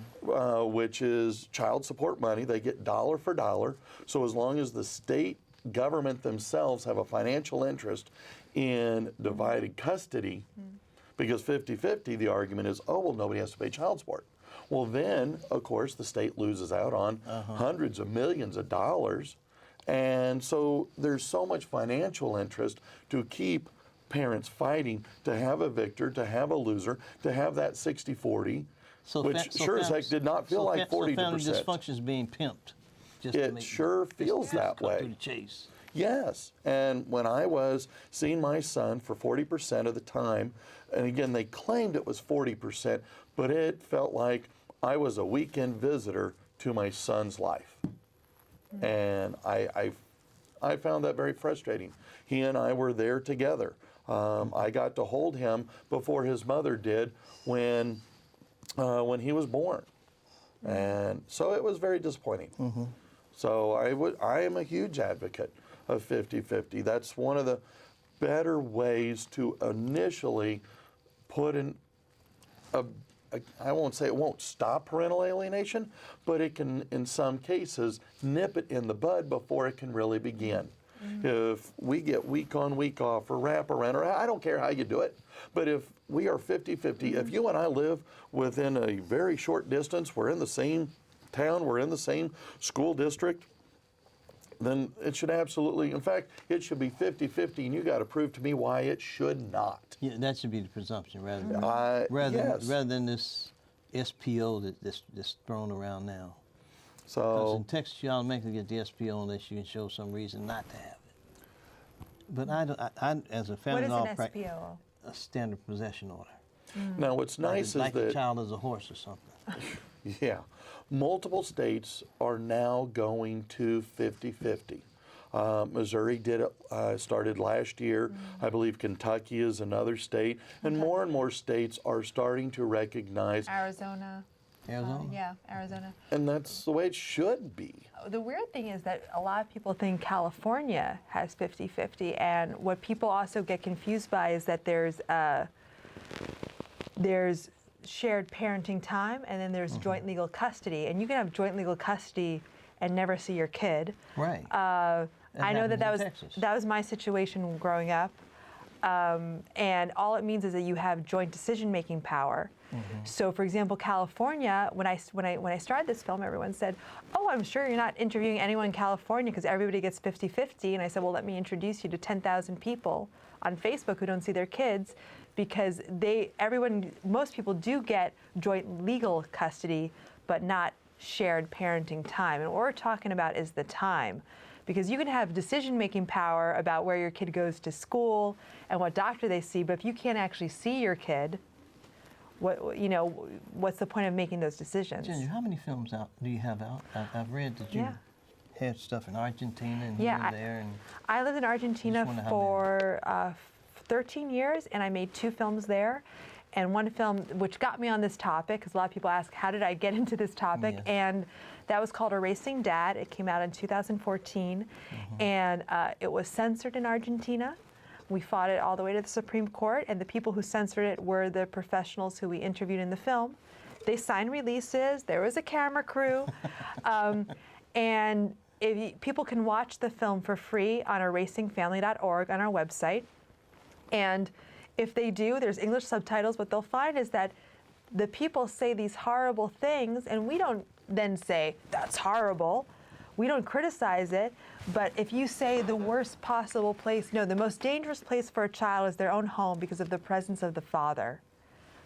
[SPEAKER 3] which is child support money. They get dollar for dollar. So as long as the state government themselves have a financial interest in divided custody, because 50-50, the argument is, oh, well, nobody has to pay child support. Well, then, of course, the state loses out on hundreds of millions of dollars. And so there's so much financial interest to keep parents fighting to have a victor, to have a loser, to have that 60-40, which sure as heck did not feel like 40%.
[SPEAKER 1] So family dysfunction is being pimped.
[SPEAKER 3] It sure feels that way.
[SPEAKER 1] To the chase.
[SPEAKER 3] Yes, and when I was seeing my son for 40% of the time, and again, they claimed it was 40%, but it felt like I was a weekend visitor to my son's life. And I found that very frustrating. He and I were there together. I got to hold him before his mother did when he was born. And so it was very disappointing. So I am a huge advocate of 50-50. That's one of the better ways to initially put in I won't say it won't stop parental alienation, but it can, in some cases, nip it in the bud before it can really begin. If we get week on, week off, or wraparound, or I don't care how you do it, but if we are 50-50, if you and I live within a very short distance, we're in the same town, we're in the same school district, then it should absolutely, in fact, it should be 50-50, and you got to prove to me why it should not.
[SPEAKER 1] Yeah, that should be the presumption rather than
[SPEAKER 3] yes.
[SPEAKER 1] rather than this SPO that's thrown around now.
[SPEAKER 3] So
[SPEAKER 1] because in Texas, you automatically get the SPO unless you can show some reason not to have it. But I as a family law practitioner,
[SPEAKER 2] what is an SPO?
[SPEAKER 1] A standard possession order.
[SPEAKER 3] Now, what's nice
[SPEAKER 1] like
[SPEAKER 3] is that
[SPEAKER 1] a child is a horse or something.
[SPEAKER 3] Yeah. Multiple states are now going to 50-50. Missouri did it, started last year. I believe Kentucky is another state. And more states are starting to recognize.
[SPEAKER 2] Arizona.
[SPEAKER 1] Arizona?
[SPEAKER 2] Yeah, Arizona.
[SPEAKER 3] And that's the way it should be.
[SPEAKER 2] The weird thing is that a lot of people think California has 50-50, and what people also get confused by is that there's shared parenting time, and then there's joint legal custody, and you can have joint legal custody and never see your kid.
[SPEAKER 1] Right.
[SPEAKER 2] I know that was my situation growing up, and all it means is that you have joint decision-making power. So, for example, California, when I started this film, everyone said, "Oh, I'm sure you're not interviewing anyone in California because everybody gets 50-50." And I said, "Well, let me introduce you to 10,000 people on Facebook who don't see their kids." Because most people do get joint legal custody, but not shared parenting time. And what we're talking about is the time. Because you can have decision-making power about where your kid goes to school and what doctor they see, but if you can't actually see your kid, what's the point of making those decisions?
[SPEAKER 1] Ginger, how many films do you have out? I've read that you had stuff in Argentina and here and there. And
[SPEAKER 2] I lived in Argentina for 13 years, and I made 2 films there. And one film which got me on this topic, because a lot of people ask, how did I get into this topic?
[SPEAKER 1] Yes.
[SPEAKER 2] And that was called Erasing Dad. It came out in 2014, and it was censored in Argentina. We fought it all the way to the Supreme Court, and the people who censored it were the professionals who we interviewed in the film. They signed releases. There was a camera crew. And people can watch the film for free on erasingfamily.org on our website. And if they do, there's English subtitles. What they'll find is that the people say these horrible things, and we don't then say, that's horrible. We don't criticize it. But if you say the worst possible place, the most dangerous place for a child is their own home because of the presence of the father.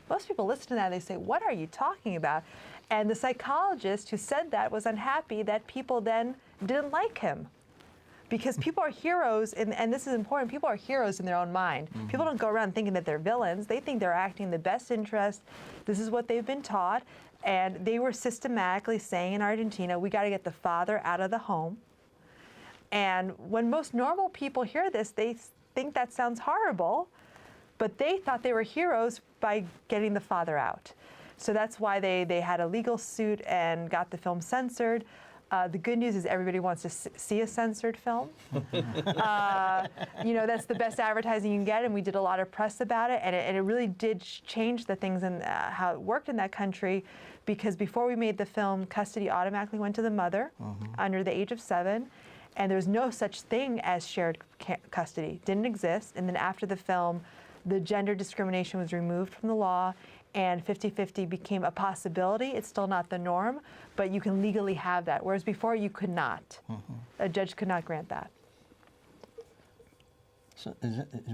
[SPEAKER 2] Most people listen to that and they say, what are you talking about? And the psychologist who said that was unhappy that people then didn't like him. Because people are heroes, and this is important, people are heroes in their own mind. People don't go around thinking that they're villains. They think they're acting in the best interest. This is what they've been taught. And they were systematically saying in Argentina, we got to get the father out of the home. And when most normal people hear this, they think that sounds horrible, but they thought they were heroes by getting the father out. So that's why they had a legal suit and got the film censored. The good news is everybody wants to see a censored film. That's the best advertising you can get, and we did a lot of press about it, and it really did change the things and how it worked in that country, because before we made the film, custody automatically went to the mother under the age of 7, and there's no such thing as shared custody. Didn't exist. And then after the film, the gender discrimination was removed from the law, and 50-50 became a possibility. It's still not the norm, but you can legally have that, whereas before you could not. A judge could not grant that.
[SPEAKER 1] So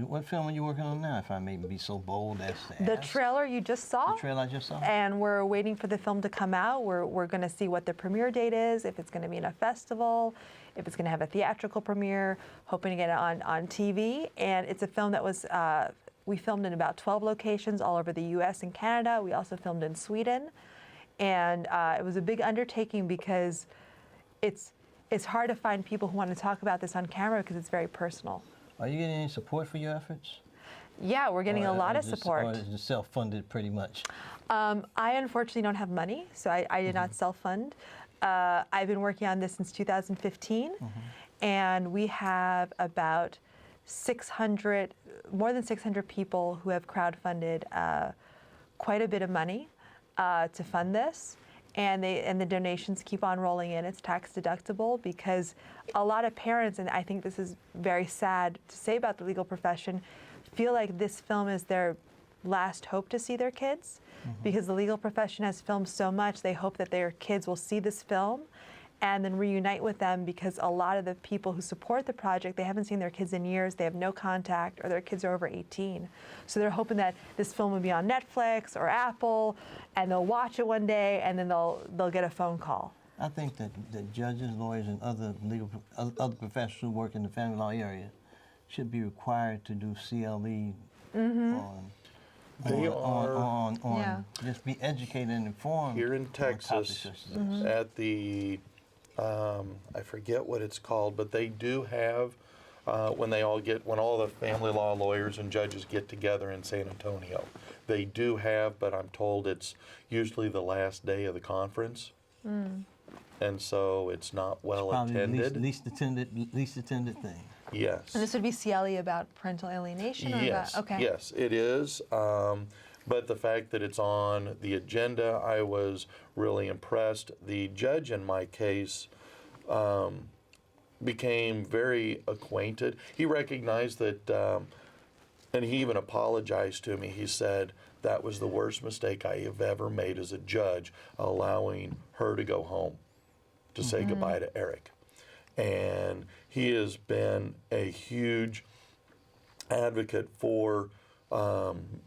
[SPEAKER 1] what film are you working on now, if I may be so bold as to ask?
[SPEAKER 2] The trailer you just saw.
[SPEAKER 1] The trailer I just saw?
[SPEAKER 2] And we're waiting for the film to come out. We're going to see what the premiere date is, if it's going to be in a festival, if it's going to have a theatrical premiere, hoping to get it on TV. And it's a film that was, we filmed in about 12 locations all over the US and Canada. We also filmed in Sweden. And it was a big undertaking because it's hard to find people who want to talk about this on camera because it's very personal.
[SPEAKER 1] Are you getting any support for your efforts?
[SPEAKER 2] Yeah, we're getting a lot of support.
[SPEAKER 1] Or is it self-funded pretty much?
[SPEAKER 2] I unfortunately don't have money, so I did not self-fund. I've been working on this since 2015, and we have about more than 600 people who have crowdfunded quite a bit of money to fund this. And the donations keep on rolling in. It's tax deductible because a lot of parents, and I think this is very sad to say about the legal profession, feel like this film is their last hope to see their kids because the legal profession has filmed so much. They hope that their kids will see this film and then reunite with them because a lot of the people who support the project, they haven't seen their kids in years, they have no contact, or their kids are over 18. So they're hoping that this film will be on Netflix or Apple, and they'll watch it one day, and then they'll get a phone call.
[SPEAKER 1] I think that judges, lawyers, and other other professionals who work in the family law area should be required to do CLE just be educated and informed.
[SPEAKER 3] Here in Texas, at the I forget what it's called, but they do have when all the family law lawyers and judges get together in San Antonio. They do have, but I'm told it's usually the last day of the conference, and so it's not well attended.
[SPEAKER 1] Least attended thing.
[SPEAKER 3] Yes.
[SPEAKER 2] And this would be CLE about parental alienation? Or
[SPEAKER 3] yes.
[SPEAKER 2] Okay.
[SPEAKER 3] Yes, it is. But the fact that it's on the agenda, I was really impressed. The judge in my case became very acquainted. He recognized that, and he even apologized to me. He said, that was the worst mistake I have ever made as a judge, allowing her to go home to say goodbye to Eric. And he has been a huge advocate for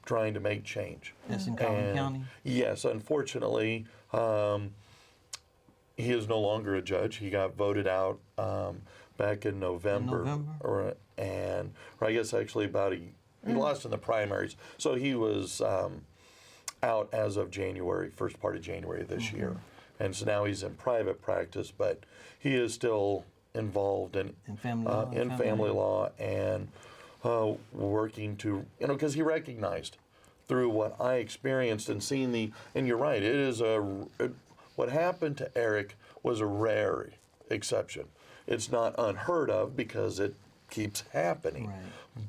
[SPEAKER 3] trying to make change.
[SPEAKER 1] Yes, in Collin County?
[SPEAKER 3] Yes, unfortunately, he is no longer a judge. He got voted out back in November. Or I guess actually he lost in the primaries. So he was out as of January, first part of January this year. And so now he's in private practice, but he is still involved in family law and working to, because he recognized through what I experienced and seeing and you're right, it is what happened to Eric was a rare exception. It's not unheard of because it keeps happening,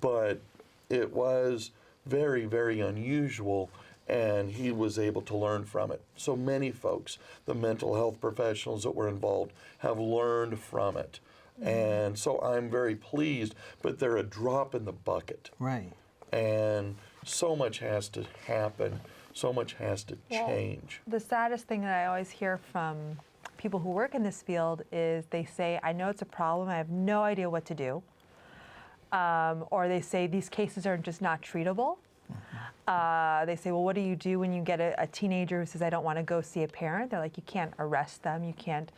[SPEAKER 3] but it was very, very unusual, and he was able to learn from it. So many folks, the mental health professionals that were involved, have learned from it. And so I'm very pleased, but they're a drop in the bucket.
[SPEAKER 1] Right.
[SPEAKER 3] And so much has to happen, so much has to change.
[SPEAKER 2] The saddest thing that I always hear from people who work in this field is they say, I know it's a problem, I have no idea what to do. Or they say these cases are just not treatable. They say, well, what do you do when you get a teenager who says, I don't want to go see a parent? They're like, you can't arrest them, you can't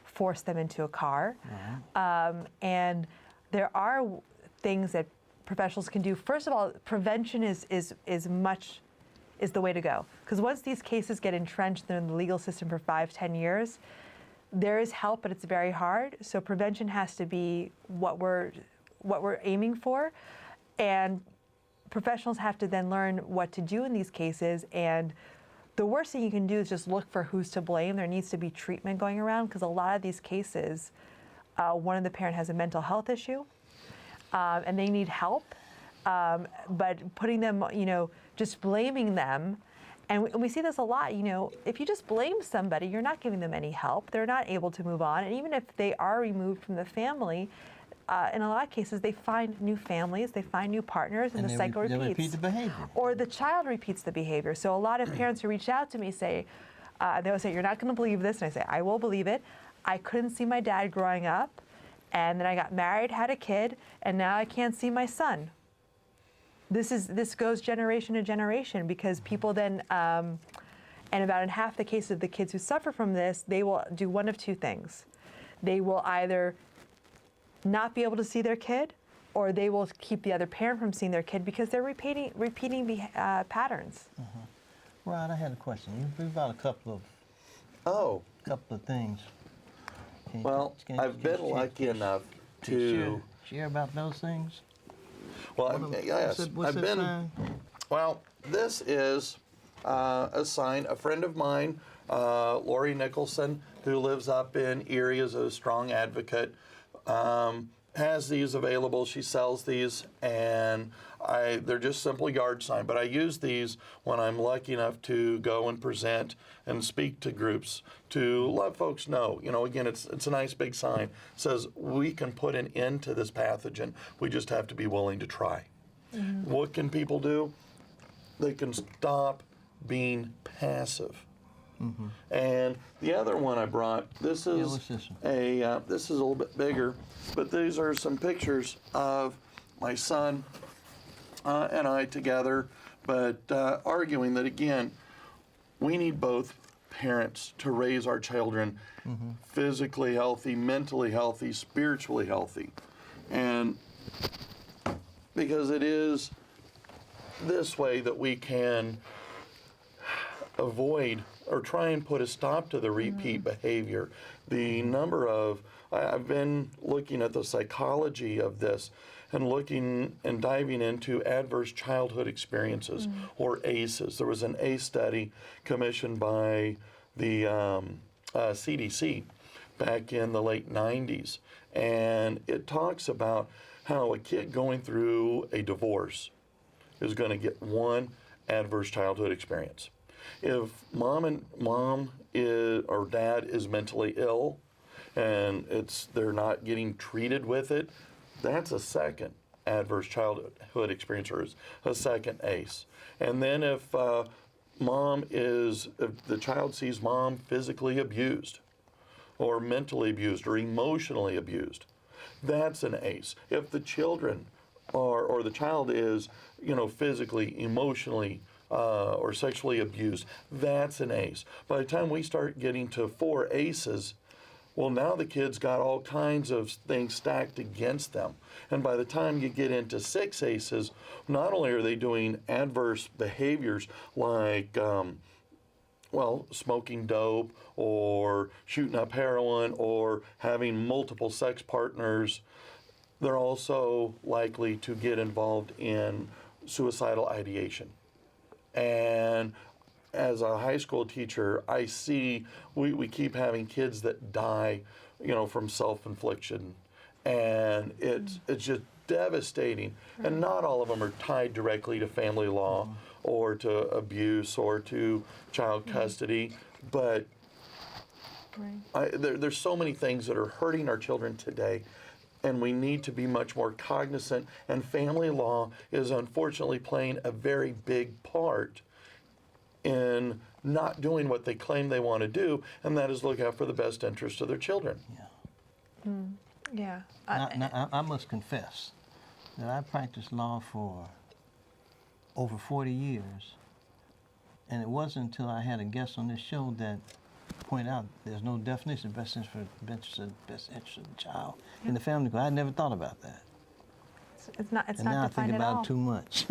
[SPEAKER 2] force them into a car. And there are things that professionals can do. First of all, prevention is the way to go. Because once these cases get entrenched in the legal system for 5-10 years, there is help, but it's very hard. So prevention has to be what we're aiming for. And professionals have to then learn what to do in these cases. And the worst thing you can do is just look for who's to blame. There needs to be treatment going around because a lot of these cases, one of the parent has a mental health issue and they need help. But putting them, just blaming them And we see this a lot, you know, if you just blame somebody, you're not giving them any help. They're not able to move on. And even if they are removed from the family, in a lot of cases, they find new families, they find new partners, and the cycle repeats.
[SPEAKER 1] They repeat the behavior.
[SPEAKER 2] Or the child repeats the behavior. So a lot of parents who reach out to me say, they will say, you're not going to believe this. And I say, I will believe it. I couldn't see my dad growing up, and then I got married, had a kid, and now I can't see my son. This goes generation to generation, because people then, and about in half the cases of the kids who suffer from this, they will do one of two things. They will either not be able to see their kid, or they will keep the other parent from seeing their kid because they're repeating patterns.
[SPEAKER 1] Rod, I had a question. You brought a couple of things.
[SPEAKER 3] I've been lucky enough to
[SPEAKER 1] share about those things.
[SPEAKER 3] Well, yes, I've been. Well, this is a sign. A friend of mine, Lori Nicholson, who lives up in Erie, is a strong advocate. Has these available. She sells these, and they're just simple yard sign. But I use these when I'm lucky enough to go and present and speak to groups to let folks know. You know, again, it's a nice big sign. It says we can put an end to this pathogen. We just have to be willing to try. What can people do? They can stop being passive. And the other one I brought, this is this is a little bit bigger, but these are some pictures of my son and I together, but arguing that, again, we need both parents to raise our children physically healthy, mentally healthy, spiritually healthy. And because it is this way that we can avoid or try and put a stop to the repeat behavior. The number of, I've been looking at the psychology of this and looking and diving into adverse childhood experiences, or ACEs. There was an ACE study commissioned by the CDC back in the late 90s. And it talks about how a kid going through a divorce is going to get one adverse childhood experience. If mom is, or dad is mentally ill, and they're not getting treated with it, that's a second adverse childhood experience, or a second ACE. And then if the child sees mom physically abused, or mentally abused, or emotionally abused, that's an ACE. If the children or the child is, physically, emotionally, or sexually abused, that's an ACE. By the time we start getting to 4 ACEs, well, now the kid's got all kinds of things stacked against them. And by the time you get into 6 ACEs, not only are they doing adverse behaviors like, smoking dope, or shooting up heroin, or having multiple sex partners, they're also likely to get involved in suicidal ideation. And as a high school teacher, I see we keep having kids that die, from self-infliction, and it's just devastating. And not all of them are tied directly to family law or to abuse or to child custody, but there's so many things that are hurting our children today. And we need to be much more cognizant, and family law is unfortunately playing a very big part in not doing what they claim they want to do, and that is look out for the best interest of their children.
[SPEAKER 1] I must confess that I practiced law for over 40 years, and it wasn't until I had a guest on this show that point out there's no definition of best interest of the child in the family. I had never thought about that.
[SPEAKER 2] It's not
[SPEAKER 1] and now I think about it too much.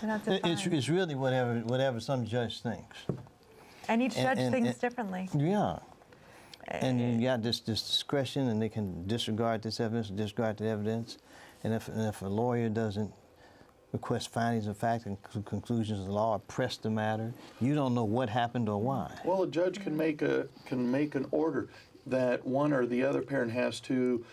[SPEAKER 1] It's really whatever some judge thinks.
[SPEAKER 2] And each judge thinks differently.
[SPEAKER 1] Yeah. And you got this discretion, and they can disregard this evidence, disregard the evidence. And if a lawyer doesn't request findings of fact and conclusions of the law, or press the matter, you don't know what happened or why.
[SPEAKER 3] Well, a judge can make an order that one or the other parent has to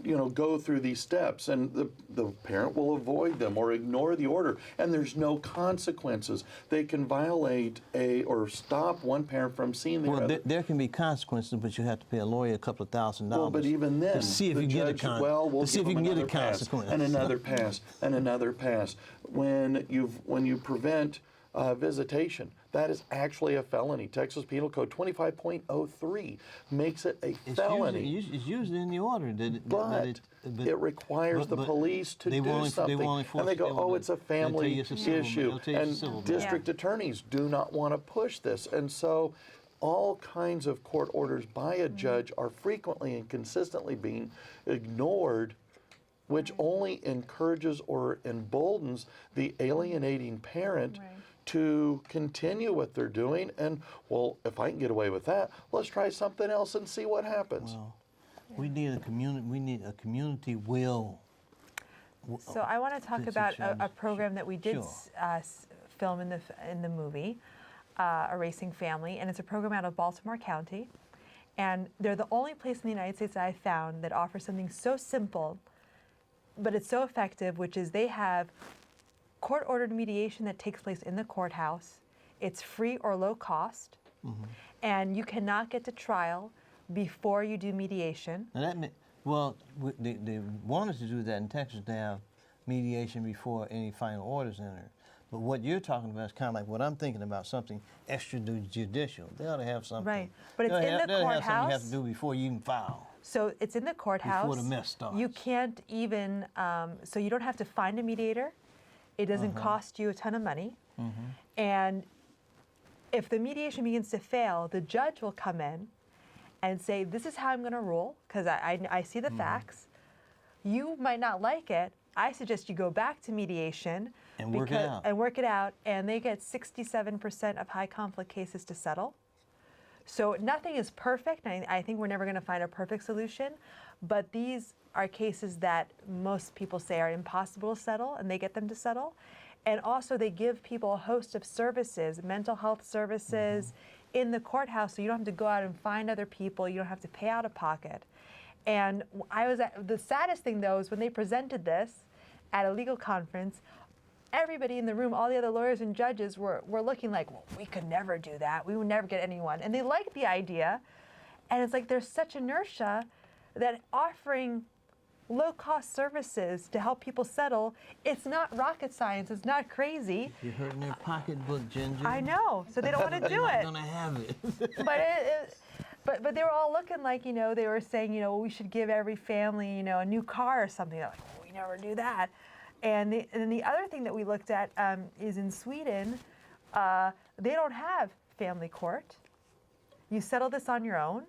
[SPEAKER 3] go through these steps, and the parent will avoid them or ignore the order, and there's no consequences. They can violate or stop one parent from seeing the other.
[SPEAKER 1] Well, there can be consequences, but you have to pay a lawyer a couple of $1,000.
[SPEAKER 3] Well, but even then,
[SPEAKER 1] to see if
[SPEAKER 3] the
[SPEAKER 1] you get a
[SPEAKER 3] judge, we'll
[SPEAKER 1] see if you can get a consequence.
[SPEAKER 3] And another pass, and another pass. When you prevent visitation, that is actually a felony. Texas Penal Code 25.03 makes it a felony.
[SPEAKER 1] It's usually in the order.
[SPEAKER 3] But it requires the police to do something. And they go, oh, it's a family issue. And district attorneys do not want to push this. And so all kinds of court orders by a judge are frequently and consistently being ignored, which only encourages or emboldens the alienating parent to continue what they're doing. And, well, if I can get away with that, let's try something else and see what happens.
[SPEAKER 1] Well, we need a community. We need a community will.
[SPEAKER 2] So I want to talk about a program that we did film in the movie, Erasing Family, and it's a program out of Baltimore County, and they're the only place in the United States that I found that offers something so simple, but it's so effective, which is they have court-ordered mediation that takes place in the courthouse. It's free or low cost, and you cannot get to trial before you do mediation.
[SPEAKER 1] Now they wanted to do that in Texas, to have mediation before any final orders enter. But what you're talking about is kind of like what I'm thinking about, something extrajudicial. They ought to have something.
[SPEAKER 2] Right, but it's in the
[SPEAKER 1] courthouse.
[SPEAKER 2] courthouse.
[SPEAKER 1] Have something you have to do before you even file.
[SPEAKER 2] So it's in the courthouse.
[SPEAKER 1] Before the mess starts.
[SPEAKER 2] You can't even, so you don't have to find a mediator. It doesn't cost you a ton of money. And if the mediation begins to fail, the judge will come in and say, this is how I'm going to rule, because I see the facts. You might not like it. I suggest you go back to mediation
[SPEAKER 1] and work it out.
[SPEAKER 2] And they get 67% of high conflict cases to settle. So nothing is perfect. I think we're never going to find a perfect solution, but these are cases that most people say are impossible to settle, and they get them to settle. And also they give people a host of services, mental health services in the courthouse, so you don't have to go out and find other people, you don't have to pay out of pocket. And the saddest thing though is when they presented this at a legal conference, everybody in the room, all the other lawyers and judges were looking like, well, we could never do that. We would never get anyone. And they liked the idea. And it's like there's such inertia that offering low-cost services to help people settle, it's not rocket science. It's not crazy.
[SPEAKER 1] You're hurting their pocketbook, Ginger.
[SPEAKER 2] I know. So they don't want to do it.
[SPEAKER 1] They're not going to have it.
[SPEAKER 2] But they were all looking like, they were saying, well, we should give every family, a new car or something. They're like, well, we never do that. And then the other thing that we looked at is in Sweden, they don't have family court. You settle this on your own,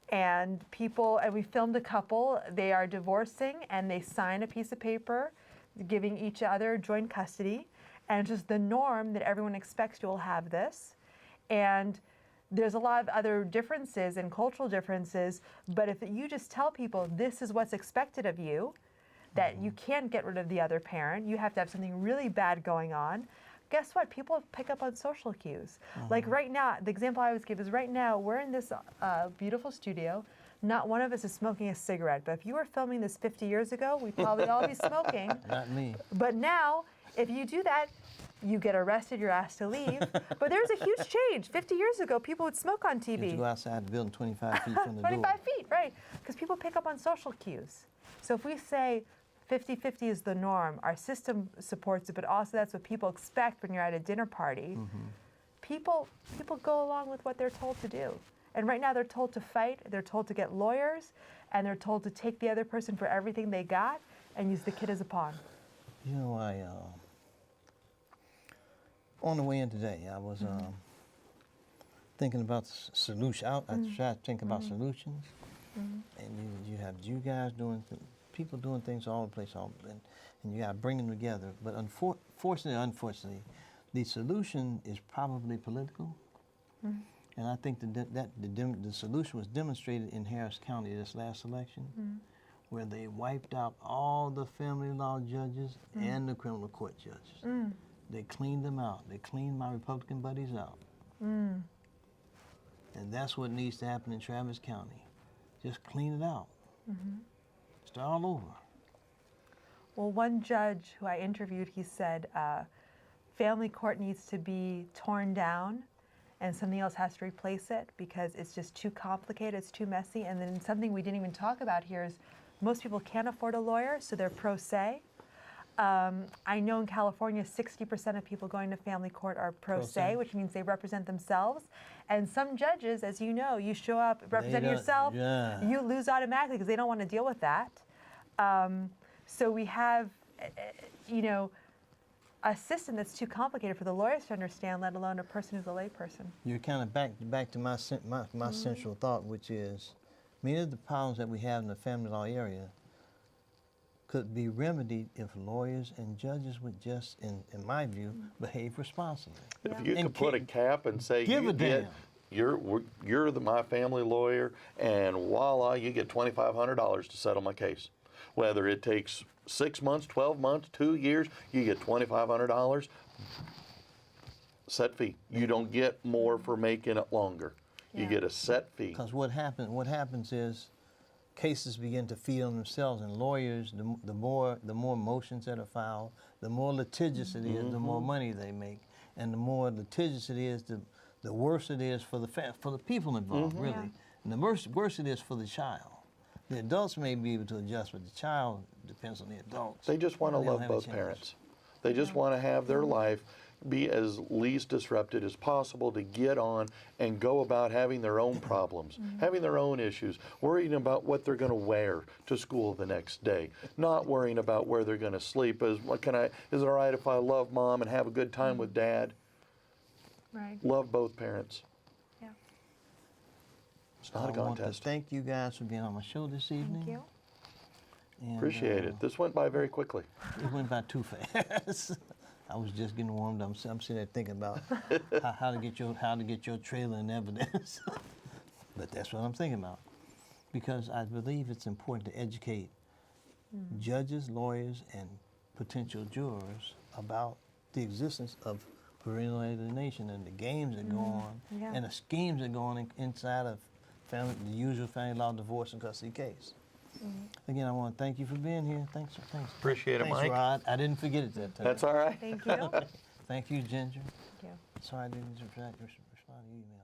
[SPEAKER 2] and we filmed a couple, they are divorcing, and they sign a piece of paper giving each other joint custody, and it's just the norm that everyone expects you will have this. And there's a lot of other differences and cultural differences, but if you just tell people this is what's expected of you, that you can't get rid of the other parent, you have to have something really bad going on, guess what? People pick up on social cues. Like right now, the example I always give is right now, we're in this beautiful studio. Not one of us is smoking a cigarette, but if you were filming this 50 years ago, we'd probably all be smoking.
[SPEAKER 1] Not me.
[SPEAKER 2] But now, if you do that, you get arrested, you're asked to leave. But there's a huge change. 50 years ago, people would smoke on TV.
[SPEAKER 1] You go outside the building 25 feet from the
[SPEAKER 2] 25
[SPEAKER 1] door.
[SPEAKER 2] feet, right. Because people pick up on social cues. So if we say 50-50 is the norm, our system supports it, but also that's what people expect when you're at a dinner party, people go along with what they're told to do. And right now they're told to fight, they're told to get lawyers, and they're told to take the other person for everything they got and use the kid as a pawn.
[SPEAKER 1] You know, on the way in today, I was thinking about solution. I tried to think about solutions, and you have you guys doing, people doing things all over the place, and you got to bring them together. But unfortunately, the solution is probably political. And I think that the solution was demonstrated in Harris County this last election, where they wiped out all the family law judges and the criminal court judges. They cleaned them out. They cleaned my Republican buddies out. And that's what needs to happen in Travis County. Just clean it out. Start all over.
[SPEAKER 2] Well, one judge who I interviewed, he said family court needs to be torn down and something else has to replace it because it's just too complicated, it's too messy. And then something we didn't even talk about here is most people can't afford a lawyer, so they're pro se. I know in California, 60% of people going to family court are pro se, which means they represent themselves. And some judges, as you know, you show up representing yourself, you lose automatically because they don't want to deal with that. So we have, you know, a system that's too complicated for the lawyers to understand, let alone a person who's a layperson.
[SPEAKER 1] You're kind of back to my central thought, which is many of the problems that we have in the family law area could be remedied if lawyers and judges would just, in my view, behave responsibly.
[SPEAKER 3] If you could put a cap and say,
[SPEAKER 1] give a damn.
[SPEAKER 3] You're my family lawyer, and voila, you get $2,500 to settle my case. Whether it takes 6 months, 12 months, 2 years, you get $2,500. Set fee. You don't get more for making it longer. You get a set fee.
[SPEAKER 1] Because what happens is cases begin to feed on themselves, and lawyers, the more motions that are filed, the more litigious it is, the more money they make, and the more litigious it is, the worse it is for the people involved, really, and the worse it is for the child. The adults may be able to adjust, but the child depends on the adults.
[SPEAKER 3] They just want to love both parents. They just want to have their life be as least disrupted as possible to get on and go about having their own problems, having their own issues, worrying about what they're going to wear to school the next day, not worrying about where they're going to sleep. Is it all right if I love mom and have a good time with dad?
[SPEAKER 2] Right.
[SPEAKER 3] Love both parents.
[SPEAKER 2] Yeah.
[SPEAKER 3] It's not a
[SPEAKER 1] I want to
[SPEAKER 3] contest.
[SPEAKER 1] thank you guys for being on my show this evening.
[SPEAKER 2] Thank you.
[SPEAKER 1] And,
[SPEAKER 3] Appreciate it. This went by very quickly.
[SPEAKER 1] It went by too fast. I was just getting warmed up. I'm sitting there thinking about how to get your trailer in evidence. But that's what I'm thinking about, because I believe it's important to educate judges, lawyers, and potential jurors about the existence of parental alienation and the games that go on and the schemes that go on inside of the usual family law, divorce, and custody case. Again, I want to thank you for being here. Thanks.
[SPEAKER 3] Appreciate it,
[SPEAKER 1] Thanks,
[SPEAKER 3] Mike.
[SPEAKER 1] Rod. I didn't forget it that time.
[SPEAKER 3] That's all right.
[SPEAKER 2] Thank you.
[SPEAKER 1] Thank you, Ginger.
[SPEAKER 2] Thank you.
[SPEAKER 1] Sorry I didn't respond to your email.